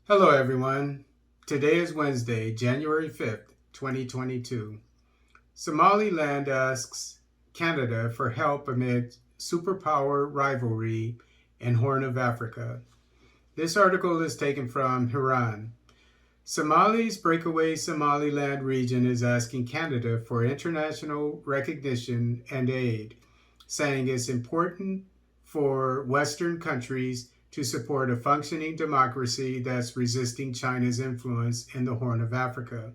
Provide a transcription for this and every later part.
Hello, everyone. Today is Wednesday, January 5th, 2022. Somaliland asks Canada for help amid superpower rivalry in Horn of Africa. This article is taken from Iran. Somali's breakaway Somaliland region is asking Canada for international recognition and aid, saying it's important for Western countries to support a functioning democracy that's resisting China's influence in the Horn of Africa.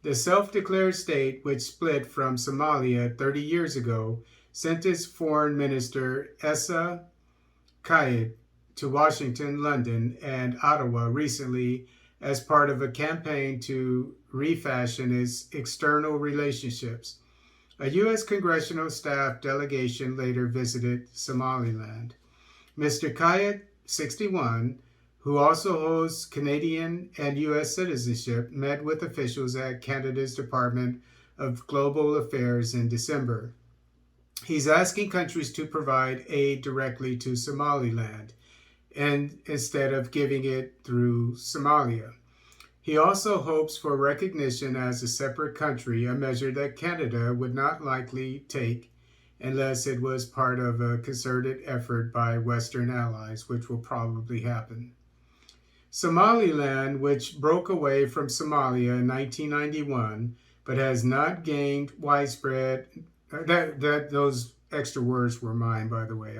The self-declared state, which split from Somalia 30 years ago, sent its foreign minister Secede to Washington, London, and Ottawa recently as part of a campaign to refashion its external relationships. A U.S. congressional staff delegation later visited Somaliland. Mr. Kayat, 61, who also holds Canadian and U.S. citizenship, met with officials at Canada's Department of Global Affairs in December. He's asking countries to provide aid directly to Somaliland and instead of giving it through Somalia. He also hopes for recognition as a separate country, a measure that Canada would not likely take unless it was part of a concerted effort by Western allies, which will probably happen. Somaliland, which broke away from Somalia in 1991, but has not gained widespread. Those extra words were mine, by the way.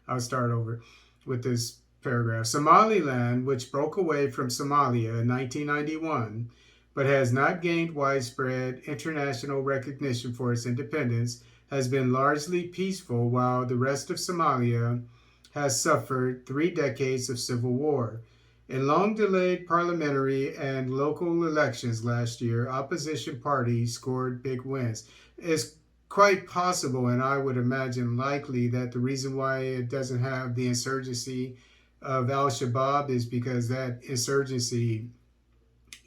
I'll start over with this paragraph. Somaliland, which broke away from Somalia in 1991, but has not gained widespread international recognition for its independence, has been largely peaceful while the rest of Somalia has suffered 3 decades of civil war. In long-delayed parliamentary and local elections last year, opposition parties scored big wins. It's quite possible, and I would imagine likely, that the reason why it doesn't have the insurgency of Al-Shabaab is because that insurgency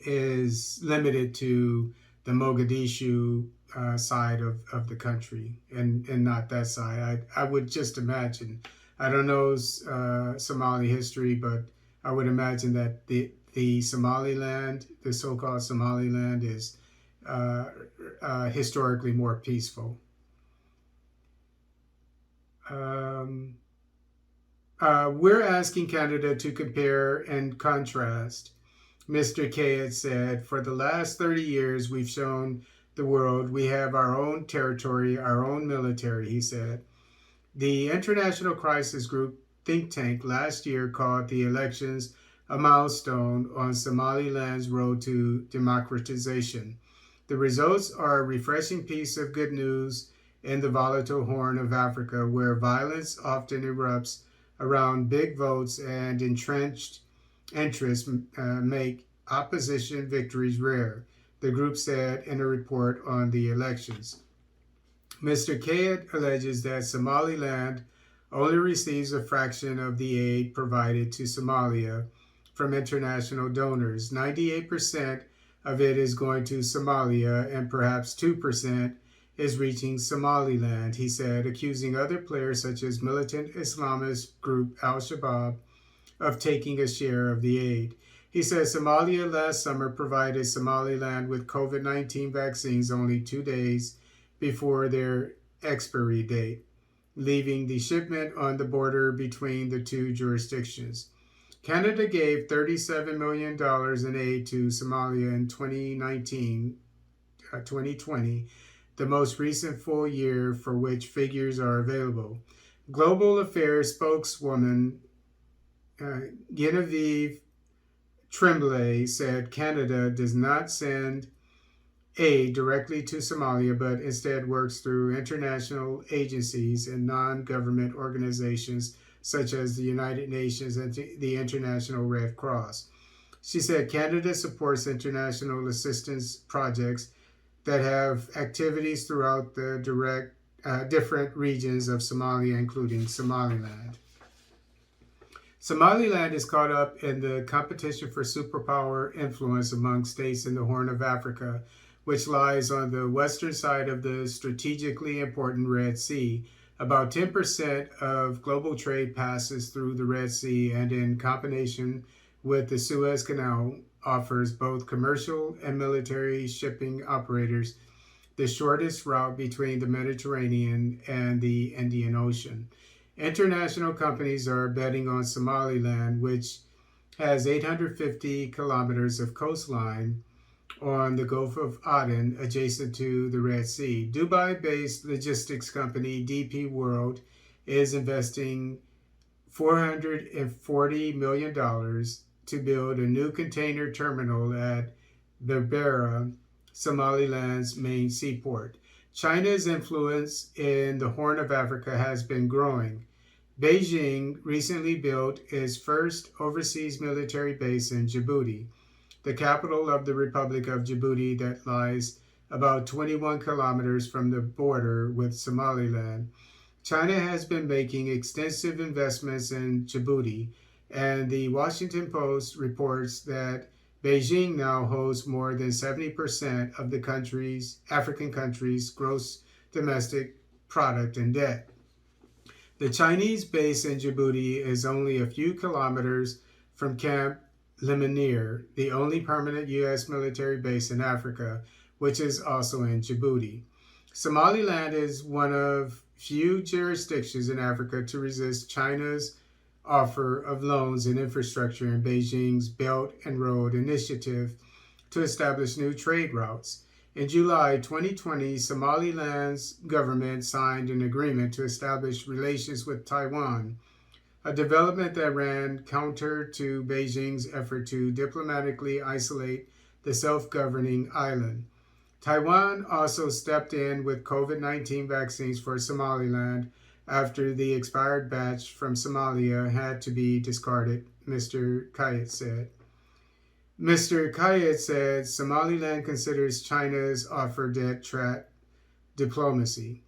is limited to the Mogadishu side of the country and not that side. I would just imagine. I don't know Somali history, but I would imagine that the Somaliland, the so-called Somaliland, is historically more peaceful. We're asking Canada to compare and contrast. Mr. Kayat said, for the last 30 years, we've shown the world we have our own territory, our own military, he said. The International Crisis Group think tank last year called the elections a milestone on Somaliland's road to democratization. The results are a refreshing piece of good news in the volatile Horn of Africa, where violence often erupts around big votes and entrenched interests make opposition victories rare, the group said in a report on the elections. Mr. Kayat alleges that Somaliland only receives a fraction of the aid provided to Somalia from international donors. 98% of it is going to Somalia, and perhaps 2% is reaching Somaliland, he said, accusing other players such as militant Islamist group Al-Shabaab of taking a share of the aid. He says Somalia last summer provided Somaliland with COVID-19 vaccines only 2 days before their expiry date, leaving the shipment on the border between the two jurisdictions. Canada gave $37 million in aid to Somalia in 2020, the most recent full year for which figures are available. Global Affairs spokeswoman Genevieve Tremblay said Canada does not send aid directly to Somalia, but instead works through international agencies and non-government organizations such as the United Nations and the International Red Cross. She said Canada supports international assistance projects that have activities throughout the different regions of Somalia, including Somaliland. Somaliland is caught up in the competition for superpower influence among states in the Horn of Africa, which lies on the western side of the strategically important Red Sea. About 10% of global trade passes through the Red Sea, and in combination with the Suez Canal offers both commercial and military shipping operators the shortest route between the Mediterranean and the Indian Ocean. International companies are betting on Somaliland, which has 850 kilometers of coastline on the Gulf of Aden, adjacent to the Red Sea. Dubai-based logistics company DP World is investing $440 million to build a new container terminal at Berbera, Somaliland's main seaport. China's influence in the Horn of Africa has been growing. Beijing recently built its first overseas military base in Djibouti, the capital of the Republic of Djibouti that lies about 21 kilometers from the border with Somaliland. China has been making extensive investments in Djibouti, and the Washington Post reports that Beijing now holds more than 70% of the African country's gross domestic product in debt. The Chinese base in Djibouti is only a few kilometers from Camp Lemonnier, the only permanent U.S. military base in Africa, which is also in Djibouti. Somaliland is one of few jurisdictions in Africa to resist China's offer of loans and infrastructure in Beijing's Belt and Road Initiative to establish new trade routes. In July 2020, Somaliland's government signed an agreement to establish relations with Taiwan, a development that ran counter to Beijing's effort to diplomatically isolate the self-governing island. Taiwan also stepped in with COVID-19 vaccines for Somaliland after the expired batch from Somalia had to be discarded, Mr. Kayet said. Mr. Kayet said Somaliland considers China's offer debt trap diplomacy,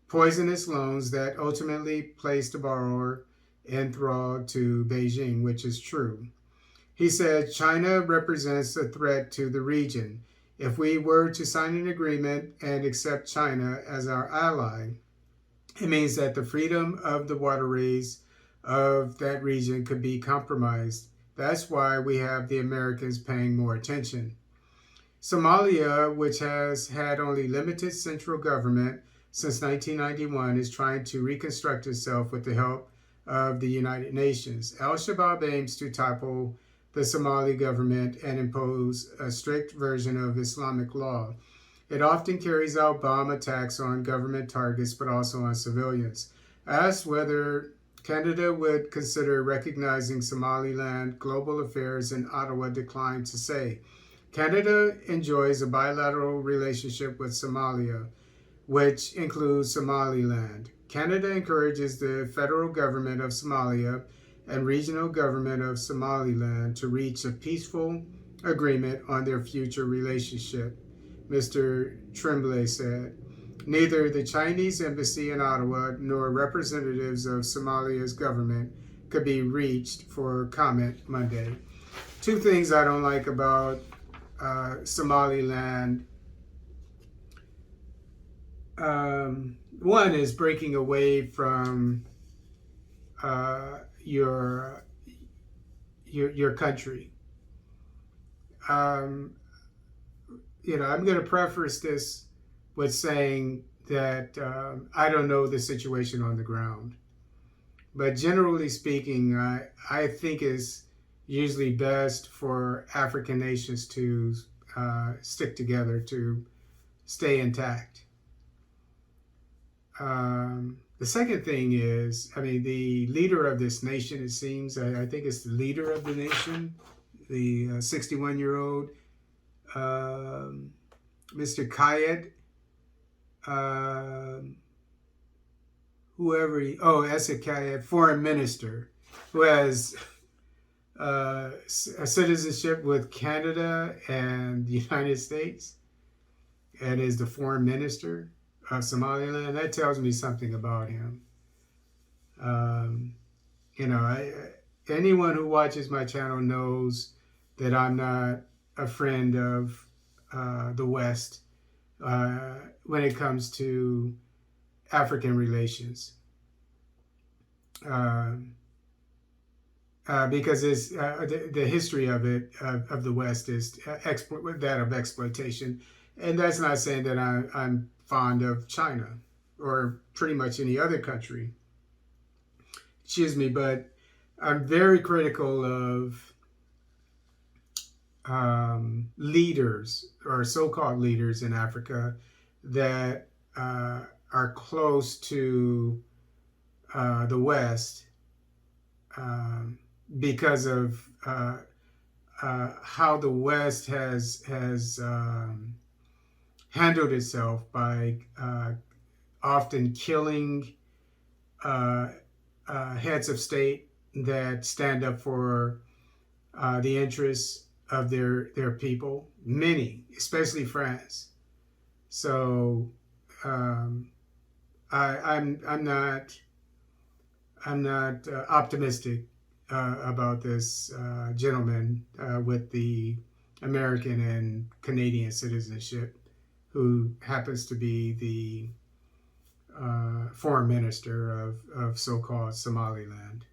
poisonous loans that ultimately place the borrower enthralled to Beijing, which is true. He said China represents a threat to the region. If we were to sign an agreement and accept China as our ally, it means that the freedom of the waterways of that region could be compromised. That's why we have the Americans paying more attention. Somalia, which has had only limited central government since 1991, is trying to reconstruct itself with the help of the United Nations. Al-Shabaab aims to topple the Somali government and impose a strict version of Islamic law. It often carries out bomb attacks on government targets, but also on civilians. Asked whether Canada would consider recognizing Somaliland, Global Affairs in Ottawa declined to say. Canada enjoys a bilateral relationship with Somalia, which includes Somaliland. Canada encourages the federal government of Somalia and regional government of Somaliland to reach a peaceful agreement on their future relationship, Mr. Tremblay said. Neither the Chinese embassy in Ottawa nor representatives of Somalia's government could be reached for comment Monday. Two things I don't like about Somaliland. One is breaking away from your country. I'm going to preface this with saying that I don't know the situation on the ground, but generally speaking, I think it's usually best for African nations to stick together to stay intact. The second thing is, the leader of this nation, it seems, I think it's the leader of the nation, the 61-year-old Mr. Kayed, Essa Kayed, foreign minister, who has a citizenship with Canada and the United States, and is the foreign minister of Somaliland. That tells me something about him. Anyone who watches my channel knows that I'm not a friend of the West when it comes to African relations. because it's, the history of it, of the West, is that of exploitation. And that's not saying that I'm fond of China or pretty much any other country. Excuse me, but I'm very critical of leaders or so-called leaders in Africa that are close to the West, because of how the West has handled itself by often killing uh, heads of state that stand up for the interests of their people. Many, especially France. So I'm not optimistic about this gentleman with the American and Canadian citizenship, who happens to be the foreign minister of so-called Somaliland.